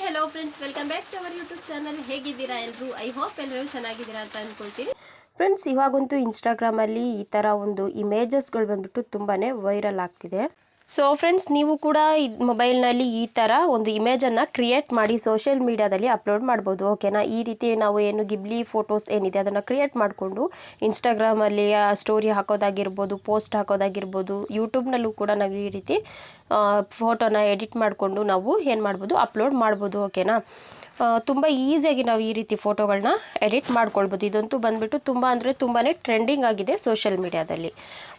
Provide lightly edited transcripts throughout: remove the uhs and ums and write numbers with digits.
Hello friends, welcome back to our YouTube channel. ಹೇಗಿದ್ದೀರಾ ಎಲ್ಲರೂ? I hope ಎಲ್ಲರೂ ಚೆನ್ನಾಗಿದ್ದೀರಾ ಅಂತ ಅಂದ್ಕೊಳ್ತೀನಿ. ಫ್ರೆಂಡ್ಸ್, ಇವಾಗಂತೂ ಇನ್ಸ್ಟಾಗ್ರಾಮಲ್ಲಿ ಈ ಥರ ಒಂದು ಇಮೇಜಸ್ಗಳು ಬಂದ್ಬಿಟ್ಟು ತುಂಬಾ ವೈರಲ್ ಆಗ್ತಿದೆ. ಸೊ ಫ್ರೆಂಡ್ಸ್, ನೀವು ಕೂಡ ಮೊಬೈಲ್ನಲ್ಲಿ ಈ ಥರ ಒಂದು ಇಮೇಜನ್ನು ಕ್ರಿಯೇಟ್ ಮಾಡಿ ಸೋಷಿಯಲ್ ಮೀಡಿಯಾದಲ್ಲಿ ಅಪ್ಲೋಡ್ ಮಾಡ್ಬೋದು. ಓಕೆನಾ? ಈ ರೀತಿ ನಾವು ಏನು ಗಿಬ್ಲಿ ಫೋಟೋಸ್ ಏನಿದೆ ಅದನ್ನು ಕ್ರಿಯೇಟ್ ಮಾಡಿಕೊಂಡು ಇನ್ಸ್ಟಾಗ್ರಾಮಲ್ಲಿ ಸ್ಟೋರಿ ಹಾಕೋದಾಗಿರ್ಬೋದು, ಪೋಸ್ಟ್ ಹಾಕೋದಾಗಿರ್ಬೋದು, ಯೂಟ್ಯೂಬ್ನಲ್ಲೂ ಕೂಡ ನಾವು ಈ ರೀತಿ ಫೋಟೋನ ಎಡಿಟ್ ಮಾಡಿಕೊಂಡು ನಾವು ಏನು ಮಾಡ್ಬೋದು, ಅಪ್ಲೋಡ್ ಮಾಡ್ಬೋದು. ಓಕೆನಾ? ತುಂಬ ಈಸಿಯಾಗಿ ನಾವು ಈ ರೀತಿ ಫೋಟೋಗಳನ್ನ ಎಡಿಟ್ ಮಾಡ್ಕೊಳ್ಬೋದು. ಇದಂತೂ ಬಂದುಬಿಟ್ಟು ತುಂಬ ಅಂದರೆ ತುಂಬಾ ಟ್ರೆಂಡಿಂಗ್ ಆಗಿದೆ ಸೋಷಿಯಲ್ ಮೀಡಿಯಾದಲ್ಲಿ.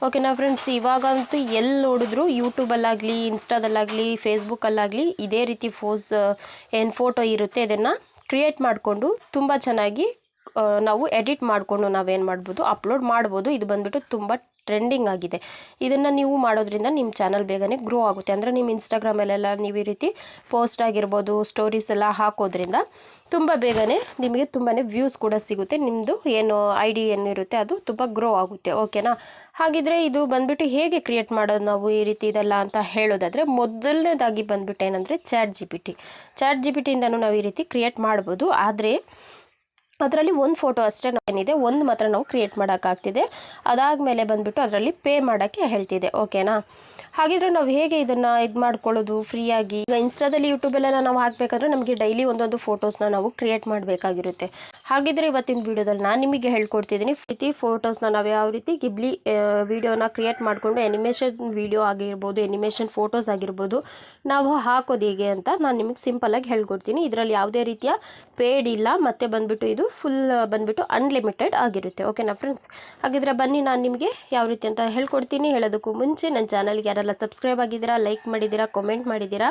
ಓಕೆನಾ ಫ್ರೆಂಡ್ಸ್, ಇವಾಗಂತೂ ಎಲ್ಲಿ ನೋಡಿದ್ರು ಯೂಟ್ಯೂಬಲ್ಲಾಗಲಿ, ಇನ್ಸ್ಟಾದಲ್ಲಾಗಲಿ, ಫೇಸ್ಬುಕ್ಕಲ್ಲಾಗಲಿ ಇದೇ ರೀತಿ ಏನು ಫೋಟೋ ಇರುತ್ತೆ ಅದನ್ನು ಕ್ರಿಯೇಟ್ ಮಾಡಿಕೊಂಡು ತುಂಬ ಚೆನ್ನಾಗಿ ನಾವು ಎಡಿಟ್ ಮಾಡಿಕೊಂಡು ನಾವೇನು ಮಾಡ್ಬೋದು, ಅಪ್ಲೋಡ್ ಮಾಡ್ಬೋದು. ಇದು ಬಂದುಬಿಟ್ಟು ತುಂಬ ಟ್ರೆಂಡಿಂಗ್ ಆಗಿದೆ. ಇದನ್ನು ನೀವು ಮಾಡೋದ್ರಿಂದ ನಿಮ್ಮ ಚಾನಲ್ ಬೇಗನೆ ಗ್ರೋ ಆಗುತ್ತೆ. ಅಂದರೆ ನಿಮ್ಮ ಇನ್ಸ್ಟಾಗ್ರಾಮಲ್ಲೆಲ್ಲ ನೀವು ಈ ರೀತಿ ಪೋಸ್ಟ್ ಆಗಿರ್ಬೋದು, ಸ್ಟೋರೀಸ್ ಎಲ್ಲ ಹಾಕೋದ್ರಿಂದ ತುಂಬ ಬೇಗನೆ ನಿಮಗೆ ತುಂಬಾ ವ್ಯೂಸ್ ಕೂಡ ಸಿಗುತ್ತೆ. ನಿಮ್ಮದು ಏನು ಐ ಡಿ ಏನಿರುತ್ತೆ ಅದು ತುಂಬ ಗ್ರೋ ಆಗುತ್ತೆ. ಓಕೆನಾ? ಹಾಗಿದ್ರೆ ಇದು ಬಂದುಬಿಟ್ಟು ಹೇಗೆ ಕ್ರಿಯೇಟ್ ಮಾಡೋದು ನಾವು ಈ ರೀತಿ ಇದೆಲ್ಲ ಅಂತ ಹೇಳೋದಾದರೆ, ಮೊದಲನೇದಾಗಿ ಬಂದುಬಿಟ್ಟು ಏನಂದರೆ ಚಾಟ್ ಜಿ ಪಿ ಟಿಯಿಂದನೂ ನಾವು ಈ ರೀತಿ ಕ್ರಿಯೇಟ್ ಮಾಡ್ಬೋದು. ಆದರೆ ಅದರಲ್ಲಿ ಒಂದು ಫೋಟೋ ಅಷ್ಟೇ ಏನಿದೆ, ಒಂದು ಮಾತ್ರ ನಾವು ಕ್ರಿಯೇಟ್ ಮಾಡೋಕ್ಕಾಗ್ತಿದೆ. ಅದಾದಮೇಲೆ ಬಂದುಬಿಟ್ಟು ಅದರಲ್ಲಿ ಪೇ ಮಾಡೋಕ್ಕೆ ಹೇಳ್ತಿದೆ. ಓಕೆನಾ? ಹಾಗಿದ್ರೆ ನಾವು ಹೇಗೆ ಇದನ್ನು ಮಾಡ್ಕೊಳ್ಳೋದು ಫ್ರೀಯಾಗಿ? ಈಗ ಇನ್ಸ್ಟಾದಲ್ಲಿ, ಯೂಟ್ಯೂಬಲ್ಲೆಲ್ಲ ನಾವು ಹಾಕಬೇಕಂದ್ರೆ ನಮಗೆ ಡೈಲಿ ಒಂದೊಂದು ಫೋಟೋಸ್ನ ನಾವು ಕ್ರಿಯೇಟ್ ಮಾಡಬೇಕಾಗಿರುತ್ತೆ. ಹಾಗಿದ್ರೆ ಇವತ್ತಿನ ವೀಡಿಯೋದಲ್ಲಿ ನಾನು ನಿಮಗೆ ಹೇಳ್ಕೊಡ್ತಿದ್ದೀನಿ ರೀತಿ ಫೋಟೋಸ್ನ ನಾವು ಯಾವ ರೀತಿ ಗಿಬ್ಲಿ ವೀಡಿಯೋನ ಕ್ರಿಯೇಟ್ ಮಾಡಿಕೊಂಡು ಎನಿಮೇಷನ್ ವೀಡಿಯೋ ಆಗಿರ್ಬೋದು, ಎನಿಮೇಷನ್ ಫೋಟೋಸ್ ಆಗಿರ್ಬೋದು ನಾವು ಹಾಕೋದು ಹೇಗೆ ಅಂತ ನಾನು ನಿಮಗೆ ಸಿಂಪಲ್ಲಾಗಿ ಹೇಳ್ಕೊಡ್ತೀನಿ. ಇದರಲ್ಲಿ ಯಾವುದೇ ರೀತಿಯ ಪೇಡ್ ಇಲ್ಲ, ಮತ್ತು ಬಂದುಬಿಟ್ಟು ಇದು ಫುಲ್ ಬಂದುಬಿಟ್ಟು ಅನ್ಲಿಮಿಟೆಡ್ ಆಗಿರುತ್ತೆ. ಓಕೆನಾ ಫ್ರೆಂಡ್ಸ್? ಹಾಗಿದ್ರೆ ಬನ್ನಿ ನಾನು ನಿಮಗೆ ಯಾವ ರೀತಿ ಅಂತ ಹೇಳ್ಕೊಡ್ತೀನಿ. ಹೇಳೋದಕ್ಕೂ ಮುಂಚೆ ನನ್ನ ಚಾನಲ್ಗೆ ಯಾರೆಲ್ಲ ಸಬ್ಸ್ಕ್ರೈಬ್ ಆಗಿದ್ದೀರಾ, ಲೈಕ್ ಮಾಡಿದ್ದೀರಾ, ಕಾಮೆಂಟ್ ಮಾಡಿದ್ದೀರಾ,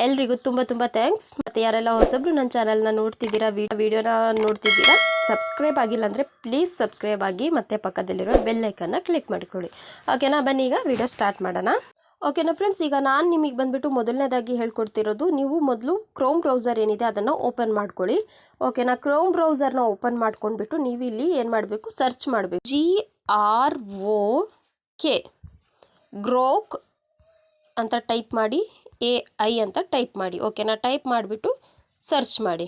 ಎಲ್ರಿಗೂ ತುಂಬ ತುಂಬ ಥ್ಯಾಂಕ್ಸ್. ಮತ್ತು ಯಾರೆಲ್ಲ ಹೊಸಬ್ರು ನನ್ನ ಚಾನಲ್ನ ನೋಡ್ತಿದ್ದೀರಾ, ವಿಡಿಯೋನ ನೋಡ್ತಿದ್ದೀರಾ, ಸಬ್ಸ್ಕ್ರೈಬ್ ಆಗಿಲ್ಲ ಅಂದರೆ ಪ್ಲೀಸ್ ಸಬ್ಸ್ಕ್ರೈಬ್ ಆಗಿ, ಮತ್ತು ಪಕ್ಕದಲ್ಲಿರೋ ಬೆಲ್ ಐಕನ್ನ ಕ್ಲಿಕ್ ಮಾಡಿಕೊಳ್ಳಿ. ಓಕೆನಾ? ಬನ್ನಿ ಈಗ ವಿಡಿಯೋ ಸ್ಟಾರ್ಟ್ ಮಾಡೋಣ. ಓಕೆನಾ ಫ್ರೆಂಡ್ಸ್, ಈಗ ನಾನು ನಿಮಗೆ ಬಂದುಬಿಟ್ಟು ಮೊದಲನೇದಾಗಿ ಹೇಳ್ಕೊಡ್ತಿರೋದು, ನೀವು ಮೊದಲು ಕ್ರೋಮ್ ಬ್ರೌಸರ್ ಏನಿದೆ ಅದನ್ನು ಓಪನ್ ಮಾಡ್ಕೊಳ್ಳಿ. ಓಕೆನಾ? ಕ್ರೋಮ್ ಬ್ರೌಸರ್ನ ಓಪನ್ ಮಾಡ್ಕೊಂಡ್ಬಿಟ್ಟು ನೀವು ಇಲ್ಲಿ ಏನು ಮಾಡಬೇಕು, ಸರ್ಚ್ ಮಾಡಬೇಕು. GROK ಗ್ರೋಕ್ ಅಂತ ಟೈಪ್ ಮಾಡಿ, AI ಅಂತ ಟೈಪ್ ಮಾಡಿ. ಓಕೆನಾ? ಟೈಪ್ ಮಾಡಿಬಿಟ್ಟು ಸರ್ಚ್ ಮಾಡಿ.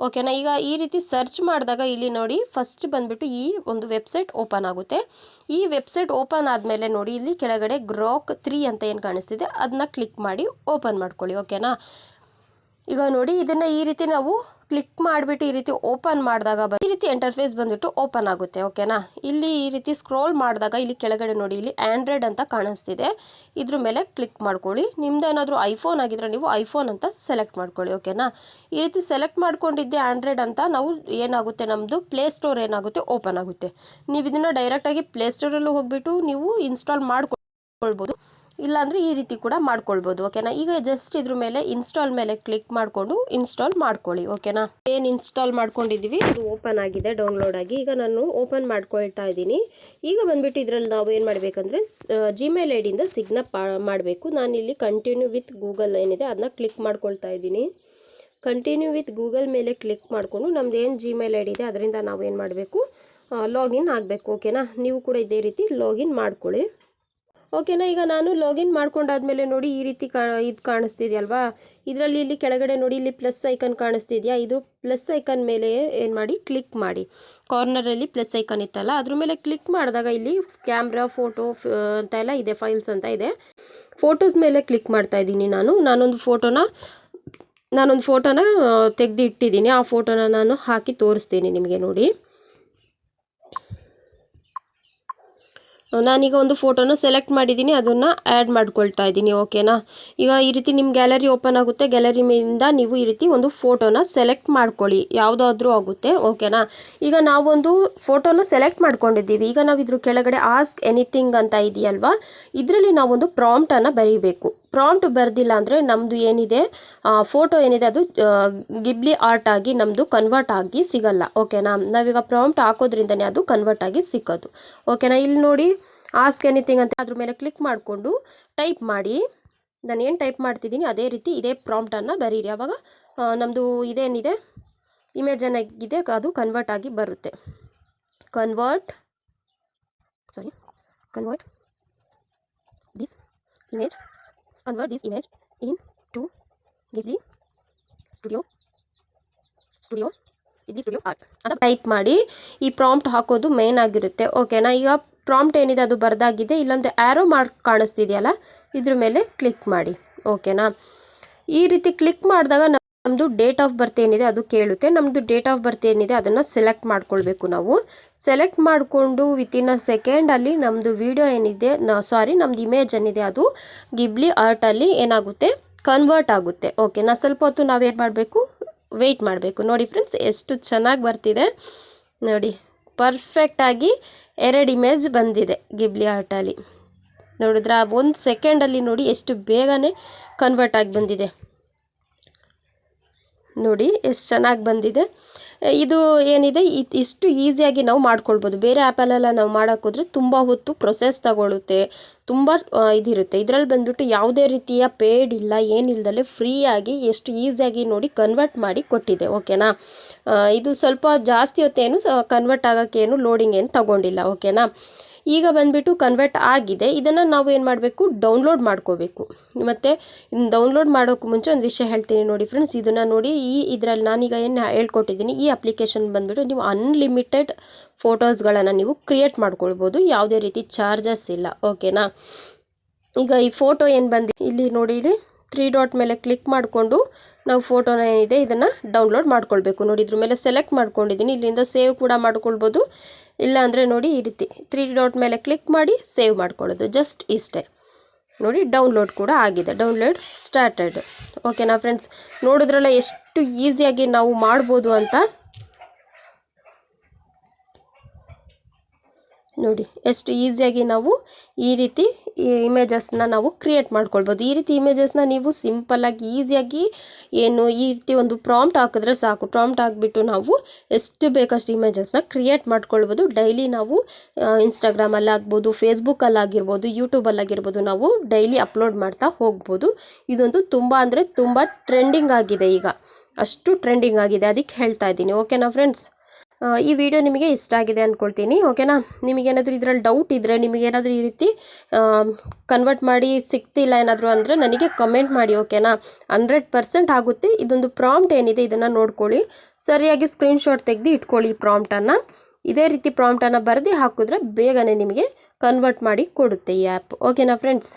ಓಕೆನಾ? ಈಗ ಈ ರೀತಿ ಸರ್ಚ್ ಮಾಡಿದಾಗ ಇಲ್ಲಿ ನೋಡಿ, ಫಸ್ಟ್ ಬಂದುಬಿಟ್ಟು ಈ ಒಂದು ವೆಬ್ಸೈಟ್ ಓಪನ್ ಆಗುತ್ತೆ. ಈ ವೆಬ್ಸೈಟ್ ಓಪನ್ ಆದಮೇಲೆ ನೋಡಿ, ಇಲ್ಲಿ ಕೆಳಗಡೆ ಗ್ರೋಕ್ 3 ಅಂತ ಏನು ಕಾಣಿಸ್ತಿದೆ ಅದನ್ನ ಕ್ಲಿಕ್ ಮಾಡಿ ಓಪನ್ ಮಾಡ್ಕೊಳ್ಳಿ. ಓಕೆನಾ? ಈಗ ನೋಡಿ, ಇದನ್ನು ಈ ರೀತಿ ನಾವು ಕ್ಲಿಕ್ ಮಾಡಿಬಿಟ್ಟು ಈ ರೀತಿ ಓಪನ್ ಮಾಡಿದಾಗ ಈ ರೀತಿ ಇಂಟರ್ಫೇಸ್ ಬಂದುಬಿಟ್ಟು ಓಪನ್ ಆಗುತ್ತೆ. ಓಕೆನಾ? ಇಲ್ಲಿ ಈ ರೀತಿ ಸ್ಕ್ರೋಲ್ ಮಾಡಿದಾಗ ಇಲ್ಲಿ ಕೆಳಗಡೆ ನೋಡಿ, ಇಲ್ಲಿ ಆ್ಯಂಡ್ರಾಯ್ಡ್ ಅಂತ ಕಾಣಿಸ್ತಿದೆ. ಇದ್ರ ಮೇಲೆ ಕ್ಲಿಕ್ ಮಾಡ್ಕೊಳ್ಳಿ. ನಿಮ್ದು ಏನಾದರೂ ಐಫೋನ್ ಆಗಿದ್ರೆ ನೀವು ಐಫೋನ್ ಅಂತ ಸೆಲೆಕ್ಟ್ ಮಾಡ್ಕೊಳ್ಳಿ. ಓಕೆನಾ? ಈ ರೀತಿ ಸೆಲೆಕ್ಟ್ ಮಾಡ್ಕೊಂಡಿದ್ದೆ ಆ್ಯಂಡ್ರಾಯ್ಡ್ ಅಂತ, ನಾವು ಏನಾಗುತ್ತೆ, ನಮ್ಮದು ಪ್ಲೇಸ್ಟೋರ್ ಏನಾಗುತ್ತೆ ಓಪನ್ ಆಗುತ್ತೆ. ನೀವು ಇದನ್ನು ಡೈರೆಕ್ಟಾಗಿ ಪ್ಲೇಸ್ಟೋರಲ್ಲೂ ಹೋಗಿಬಿಟ್ಟು ನೀವು ಇನ್ಸ್ಟಾಲ್ ಮಾಡ್ಕೊಳ್ಬೋದು, ಇಲ್ಲಾಂದರೆ ಈ ರೀತಿ ಕೂಡ ಮಾಡ್ಕೊಳ್ಬೋದು. ಓಕೆನಾ? ಈಗ ಜಸ್ಟ್ ಇದ್ರ ಮೇಲೆ ಇನ್ಸ್ಟಾಲ್ ಮೇಲೆ ಕ್ಲಿಕ್ ಮಾಡಿಕೊಂಡು ಇನ್ಸ್ಟಾಲ್ ಮಾಡ್ಕೊಳ್ಳಿ. ಓಕೆನಾ? ಏನು ಇನ್ಸ್ಟಾಲ್ ಮಾಡ್ಕೊಂಡಿದ್ದೀವಿ ಅದು ಓಪನ್ ಆಗಿದೆ, ಡೌನ್ಲೋಡ್ ಆಗಿ. ಈಗ ನಾನು ಓಪನ್ ಮಾಡ್ಕೊಳ್ತಾ ಇದ್ದೀನಿ. ಈಗ ಬಂದುಬಿಟ್ಟು ಇದರಲ್ಲಿ ನಾವು ಏನು ಮಾಡಬೇಕಂದ್ರೆ ಜಿಮೇಲ್ ಐಡಿಯಿಂದ ಸಿಗ್ನಪ್ ಮಾಡಬೇಕು. ನಾನಿಲ್ಲಿ ಕಂಟಿನ್ಯೂ ವಿತ್ ಗೂಗಲ್ ಏನಿದೆ ಅದನ್ನ ಕ್ಲಿಕ್ ಮಾಡ್ಕೊಳ್ತಾ ಇದ್ದೀನಿ. ಕಂಟಿನ್ಯೂ ವಿತ್ ಗೂಗಲ್ ಮೇಲೆ ಕ್ಲಿಕ್ ಮಾಡಿಕೊಂಡು ನಮ್ದು ಏನು ಜಿಮೇಲ್ ಐಡಿ ಇದೆ ಅದರಿಂದ ನಾವು ಏನು ಮಾಡಬೇಕು, ಲಾಗಿನ್ ಆಗಬೇಕು. ಓಕೆನಾ? ನೀವು ಕೂಡ ಇದೇ ರೀತಿ ಲಾಗಿನ್ ಮಾಡ್ಕೊಳ್ಳಿ. ಓಕೆನಾ? ಈಗ ನಾನು ಲಾಗಿನ್ ಮಾಡ್ಕೊಂಡಾದ್ಮೇಲೆ ನೋಡಿ, ಈ ರೀತಿ ಇದು ಕಾಣಿಸ್ತಿದೆಯಲ್ವಾ, ಇದರಲ್ಲಿ ಇಲ್ಲಿ ಕೆಳಗಡೆ ನೋಡಿ, ಇಲ್ಲಿ ಪ್ಲಸ್ ಐಕನ್ ಕಾಣಿಸ್ತಿದೆಯಾ, ಇದು ಪ್ಲಸ್ ಐಕನ್ ಮೇಲೆ ಏನು ಮಾಡಿ, ಕ್ಲಿಕ್ ಮಾಡಿ. ಕಾರ್ನರಲ್ಲಿ ಪ್ಲಸ್ ಐಕನ್ ಇತ್ತಲ್ಲ ಅದ್ರ ಮೇಲೆ ಕ್ಲಿಕ್ ಮಾಡಿದಾಗ ಇಲ್ಲಿ ಕ್ಯಾಮ್ರಾ, ಫೋಟೋ ಅಂತ ಎಲ್ಲ ಇದೆ, ಫೈಲ್ಸ್ ಅಂತ ಇದೆ. ಫೋಟೋಸ್ ಮೇಲೆ ಕ್ಲಿಕ್ ಮಾಡ್ತಾ ಇದ್ದೀನಿ. ನಾನೊಂದು ಫೋಟೋನ ತೆಗೆದು ಇಟ್ಟಿದ್ದೀನಿ. ಆ ಫೋಟೋನ ನಾನು ಹಾಕಿ ತೋರಿಸ್ತೀನಿ ನಿಮಗೆ. ನೋಡಿ, ನಾನೀಗ ಒಂದು ಫೋಟೋನ ಸೆಲೆಕ್ಟ್ ಮಾಡಿದ್ದೀನಿ, ಅದನ್ನು ಆ್ಯಡ್ ಮಾಡ್ಕೊಳ್ತಾ ಇದ್ದೀನಿ. ಓಕೆನಾ? ಈಗ ಈ ರೀತಿ ನಿಮ್ಮ ಗ್ಯಾಲರಿ ಓಪನ್ ಆಗುತ್ತೆ. ಗ್ಯಾಲರಿಯಿಂದ ನೀವು ಈ ರೀತಿ ಒಂದು ಫೋಟೋನ ಸೆಲೆಕ್ಟ್ ಮಾಡ್ಕೊಳ್ಳಿ, ಯಾವುದಾದ್ರೂ ಆಗುತ್ತೆ. ಓಕೆನಾ? ಈಗ ನಾವೊಂದು ಫೋಟೋನ ಸೆಲೆಕ್ಟ್ ಮಾಡ್ಕೊಂಡಿದ್ದೀವಿ. ಈಗ ನಾವು ಇದ್ರ ಕೆಳಗಡೆ ಆಸ್ಕ್ ಎನಿಥಿಂಗ್ ಅಂತ ಇದೆಯಲ್ವಾ, ಇದರಲ್ಲಿ ನಾವೊಂದು ಪ್ರಾಂಪ್ಟನ್ನು ಬರೀಬೇಕು. ಪ್ರಾಂಪ್ಟ್ ಬರೆದಿಲ್ಲ ಅಂದರೆ ನಮ್ಮದು ಏನಿದೆ ಫೋಟೋ ಏನಿದೆ ಅದು ಗಿಬ್ಲಿ ಆರ್ಟ್ ಆಗಿ ನಮ್ಮದು ಕನ್ವರ್ಟ್ ಆಗಿ ಸಿಗಲ್ಲ. ಓಕೆನಾ? ನಾವೀಗ ಪ್ರಾಂಪ್ಟ್ ಹಾಕೋದ್ರಿಂದನೇ ಅದು ಕನ್ವರ್ಟ್ ಆಗಿ ಸಿಕ್ಕೋದು. ಓಕೆನಾ? ಇಲ್ಲಿ ನೋಡಿ, ಆಸ್ಕ್ ಎನಿಥಿಂಗ್ ಅಂತ ಅದ್ರ ಮೇಲೆ ಕ್ಲಿಕ್ ಮಾಡಿಕೊಂಡು ಟೈಪ್ ಮಾಡಿ. ನಾನು ಏನು ಟೈಪ್ ಮಾಡ್ತಿದ್ದೀನಿ ಅದೇ ರೀತಿ ಇದೇ ಪ್ರಾಂಪ್ಟನ್ನು ಬರೀರಿ. ಆವಾಗ ನಮ್ಮದು ಇದೇನಿದೆ ಇಮೇಜ್ ಏನಾಗಿದೆ ಅದು ಕನ್ವರ್ಟ್ ಆಗಿ ಬರುತ್ತೆ. Convert this image into Ghibli studio art ಅಂತ ಟೈಪ್ ಮಾಡಿ ಈ ಪ್ರಾಂಪ್ಟ್ ಹಾಕೋದು ಮೇನ್ ಆಗಿರುತ್ತೆ. ಓಕೆನಾ, ಈಗ ಪ್ರಾಂಪ್ಟ್ ಏನಿದೆ ಅದು ಬರೆದಾಗಿದೆ. ಇಲ್ಲೊಂದು ಆ್ಯರೋ ಮಾರ್ಕ್ ಕಾಣಿಸ್ತಿದೆಯಲ್ಲ, ಇದ್ರ ಮೇಲೆ ಕ್ಲಿಕ್ ಮಾಡಿ. ಓಕೆನಾ, ಈ ರೀತಿ ಕ್ಲಿಕ್ ಮಾಡಿದಾಗ ನಮ್ಮದು ಡೇಟ್ ಆಫ್ ಬರ್ತ್ ಏನಿದೆ ಅದು ಕೇಳುತ್ತೆ. ನಮ್ಮದು ಡೇಟ್ ಆಫ್ ಬರ್ತ್ ಏನಿದೆ ಅದನ್ನು ಸೆಲೆಕ್ಟ್ ಮಾಡ್ಕೊಳ್ಬೇಕು. ನಾವು ಸೆಲೆಕ್ಟ್ ಮಾಡಿಕೊಂಡು ವಿತಿನ್ ಅ ಸೆಕೆಂಡಲ್ಲಿ ನಮ್ಮದು ವಿಡಿಯೋ ಏನಿದೆ ನಮ್ಮದು ಇಮೇಜ್ ಏನಿದೆ ಅದು ಗಿಬ್ಲಿ ಆರ್ಟಲ್ಲಿ ಏನಾಗುತ್ತೆ, ಕನ್ವರ್ಟ್ ಆಗುತ್ತೆ. ಓಕೆನಾ, ಸ್ವಲ್ಪ ಹೊತ್ತು ನಾವೇನು ಮಾಡಬೇಕು, ವೆಯ್ಟ್ ಮಾಡಬೇಕು. ನೋಡಿ ಫ್ರೆಂಡ್ಸ್, ಎಷ್ಟು ಚೆನ್ನಾಗಿ ಬರ್ತಿದೆ ನೋಡಿ. ಪರ್ಫೆಕ್ಟಾಗಿ 2 ಇಮೇಜ್ ಬಂದಿದೆ ಗಿಬ್ಲಿ ಆರ್ಟಲ್ಲಿ. ನೋಡಿದ್ರಾ, 1 ಸೆಕೆಂಡಲ್ಲಿ ನೋಡಿ ಎಷ್ಟು ಬೇಗನೆ ಕನ್ವರ್ಟ್ ಆಗಿ ಬಂದಿದೆ. ನೋಡಿ ಎಷ್ಟು ಚೆನ್ನಾಗಿ ಬಂದಿದೆ. ಇದು ಏನಿದೆ ಇಷ್ಟು ಈಸಿಯಾಗಿ ನಾವು ಮಾಡ್ಕೊಳ್ಬೋದು. ಬೇರೆ ಆ್ಯಪಲ್ಲೆಲ್ಲ ನಾವು ಮಾಡೋಕ್ಕೋದ್ರೆ ತುಂಬ ಹೊತ್ತು ಪ್ರೊಸೆಸ್ ತಗೊಳ್ಳುತ್ತೆ, ತುಂಬ ಇದಿರುತ್ತೆ. ಇದರಲ್ಲಿ ಬಂದ್ಬಿಟ್ಟು ಯಾವುದೇ ರೀತಿಯ ಪೇಡ್ ಇಲ್ಲ, ಏನಿಲ್ಲದಲ್ಲೇ ಫ್ರೀಯಾಗಿ ಎಷ್ಟು ಈಸಿಯಾಗಿ ನೋಡಿ ಕನ್ವರ್ಟ್ ಮಾಡಿ ಕೊಟ್ಟಿದೆ. ಓಕೆನಾ, ಇದು ಸ್ವಲ್ಪ ಜಾಸ್ತಿ ಹೊತ್ತೇನು ಕನ್ವರ್ಟ್ ಆಗೋಕ್ಕೇನು ಲೋಡಿಂಗ್ ಏನು ತಗೊಂಡಿಲ್ಲ. ಓಕೆನಾ, ಈಗ ಬಂದುಬಿಟ್ಟು ಕನ್ವರ್ಟ್ ಆಗಿದೆ. ಇದನ್ನು ನಾವು ಏನು ಮಾಡಬೇಕು, ಡೌನ್ಲೋಡ್ ಮಾಡ್ಕೋಬೇಕು. ಮತ್ತು ಡೌನ್ಲೋಡ್ ಮಾಡೋಕ್ಕೂ ಮುಂಚೆ ಒಂದು ವಿಷಯ ಹೇಳ್ತೀನಿ ನೋಡಿ ಫ್ರೆಂಡ್ಸ್. ಇದನ್ನು ನೋಡಿ, ಇದರಲ್ಲಿ ನಾನೀಗ ಏನು ಹೇಳ್ಕೊಟ್ಟಿದ್ದೀನಿ, ಈ ಅಪ್ಲಿಕೇಶನ್ ಬಂದುಬಿಟ್ಟು ನೀವು ಅನ್ಲಿಮಿಟೆಡ್ ಫೋಟೋಸ್ಗಳನ್ನು ನೀವು ಕ್ರಿಯೇಟ್ ಮಾಡ್ಕೊಳ್ಬೋದು. ಯಾವುದೇ ರೀತಿ ಚಾರ್ಜಸ್ ಇಲ್ಲ. ಓಕೆನಾ, ಈಗ ಈ ಫೋಟೋ ಏನು ಇಲ್ಲಿ ನೋಡಿ, ಇಲ್ಲಿ 3 ಡಾಟ್ ಮೇಲೆ ಕ್ಲಿಕ್ ಮಾಡಿಕೊಂಡು ನಾವು ಫೋಟೋನ ಏನಿದೆ ಇದನ್ನು ಡೌನ್ಲೋಡ್ ಮಾಡ್ಕೊಳ್ಬೇಕು. ನೋಡಿ, ಇದ್ರ ಮೇಲೆ ಸೆಲೆಕ್ಟ್ ಮಾಡ್ಕೊಂಡಿದ್ದೀನಿ. ಇಲ್ಲಿಂದ ಸೇವ್ ಕೂಡ ಮಾಡ್ಕೊಳ್ಬೋದು. ಇಲ್ಲ ಅಂದರೆ ನೋಡಿ, ಈ ರೀತಿ 3 ಡಾಟ್ ಮೇಲೆ ಕ್ಲಿಕ್ ಮಾಡಿ ಸೇವ್ ಮಾಡ್ಕೊಳ್ಳೋದು, ಜಸ್ಟ್ ಇಷ್ಟೇ. ನೋಡಿ, ಡೌನ್ಲೋಡ್ ಕೂಡ ಆಗಿದೆ, ಡೌನ್ಲೋಡ್ ಸ್ಟಾರ್ಟೆಡ್. ಓಕೆನಾ ಫ್ರೆಂಡ್ಸ್, ನೋಡಿದ್ರಲ್ಲ ಎಷ್ಟು ಈಸಿಯಾಗಿ ನಾವು ಮಾಡ್ಬೋದು ಅಂತ. ನೋಡಿ ಎಷ್ಟು ಈಸಿಯಾಗಿ ನಾವು ಈ ರೀತಿ ಇಮೇಜಸ್ನ ನಾವು ಕ್ರಿಯೇಟ್ ಮಾಡ್ಕೊಳ್ಬೋದು. ಈ ರೀತಿ ಇಮೇಜಸ್ನ ನೀವು ಸಿಂಪಲ್ಲಾಗಿ ಈಸಿಯಾಗಿ ಈ ರೀತಿ ಒಂದು ಪ್ರಾಂಪ್ಟ್ ಹಾಕಿದ್ರೆ ಸಾಕು. ಪ್ರಾಂಪ್ಟ್ ಹಾಕಿಬಿಟ್ಟು ನಾವು ಎಷ್ಟು ಬೇಕಷ್ಟು ಇಮೇಜಸ್ನ ಕ್ರಿಯೇಟ್ ಮಾಡ್ಕೊಳ್ಬೋದು. ಡೈಲಿ ನಾವು ಇನ್ಸ್ಟಾಗ್ರಾಮಲ್ಲಾಗ್ಬೋದು, ಫೇಸ್ಬುಕ್ಕಲ್ಲಾಗಿರ್ಬೋದು, ಯೂಟ್ಯೂಬಲ್ಲಾಗಿರ್ಬೋದು, ನಾವು ಡೈಲಿ ಅಪ್ಲೋಡ್ ಮಾಡ್ತಾ ಹೋಗ್ಬೋದು. ಇದೊಂದು ತುಂಬ ಅಂದರೆ ತುಂಬ ಟ್ರೆಂಡಿಂಗ್ ಆಗಿದೆ, ಈಗ ಅಷ್ಟು ಟ್ರೆಂಡಿಂಗ್ ಆಗಿದೆ, ಅದಕ್ಕೆ ಹೇಳ್ತಾ ಇದ್ದೀನಿ. ಓಕೆನಾ ಫ್ರೆಂಡ್ಸ್, ಈ ವಿಡಿಯೋ ನಿಮಗೆ ಇಷ್ಟ ಆಗಿದೆ ಅಂದ್ಕೊಳ್ತೀನಿ. ಓಕೆನಾ, ನಿಮಗೇನಾದರೂ ಇದರಲ್ಲಿ ಡೌಟ್ ಇದ್ದರೆ, ನಿಮಗೇನಾದರೂ ಈ ರೀತಿ ಕನ್ವರ್ಟ್ ಮಾಡಿ ಸಿಗ್ತಿಲ್ಲ ಏನಾದರೂ ಅಂದರೆ ನನಗೆ ಕಮೆಂಟ್ ಮಾಡಿ. ಓಕೆನಾ, 100% ಆಗುತ್ತೆ. ಇದೊಂದು ಪ್ರಾಂಪ್ಟ್ ಏನಿದೆ ಇದನ್ನು ನೋಡ್ಕೊಳ್ಳಿ, ಸರಿಯಾಗಿ ಸ್ಕ್ರೀನ್ಶಾಟ್ ತೆಗೆದು ಇಟ್ಕೊಳ್ಳಿ. ಈ ಪ್ರಾಂಪ್ಟನ್ನು ಇದೇ ರೀತಿ ಪ್ರಾಂಪ್ಟನ್ನು ಬರೆದು ಹಾಕಿದ್ರೆ ಬೇಗನೆ ನಿಮಗೆ ಕನ್ವರ್ಟ್ ಮಾಡಿ ಕೊಡುತ್ತೆ ಈ ಆ್ಯಪ್. ಓಕೆನಾ ಫ್ರೆಂಡ್ಸ್.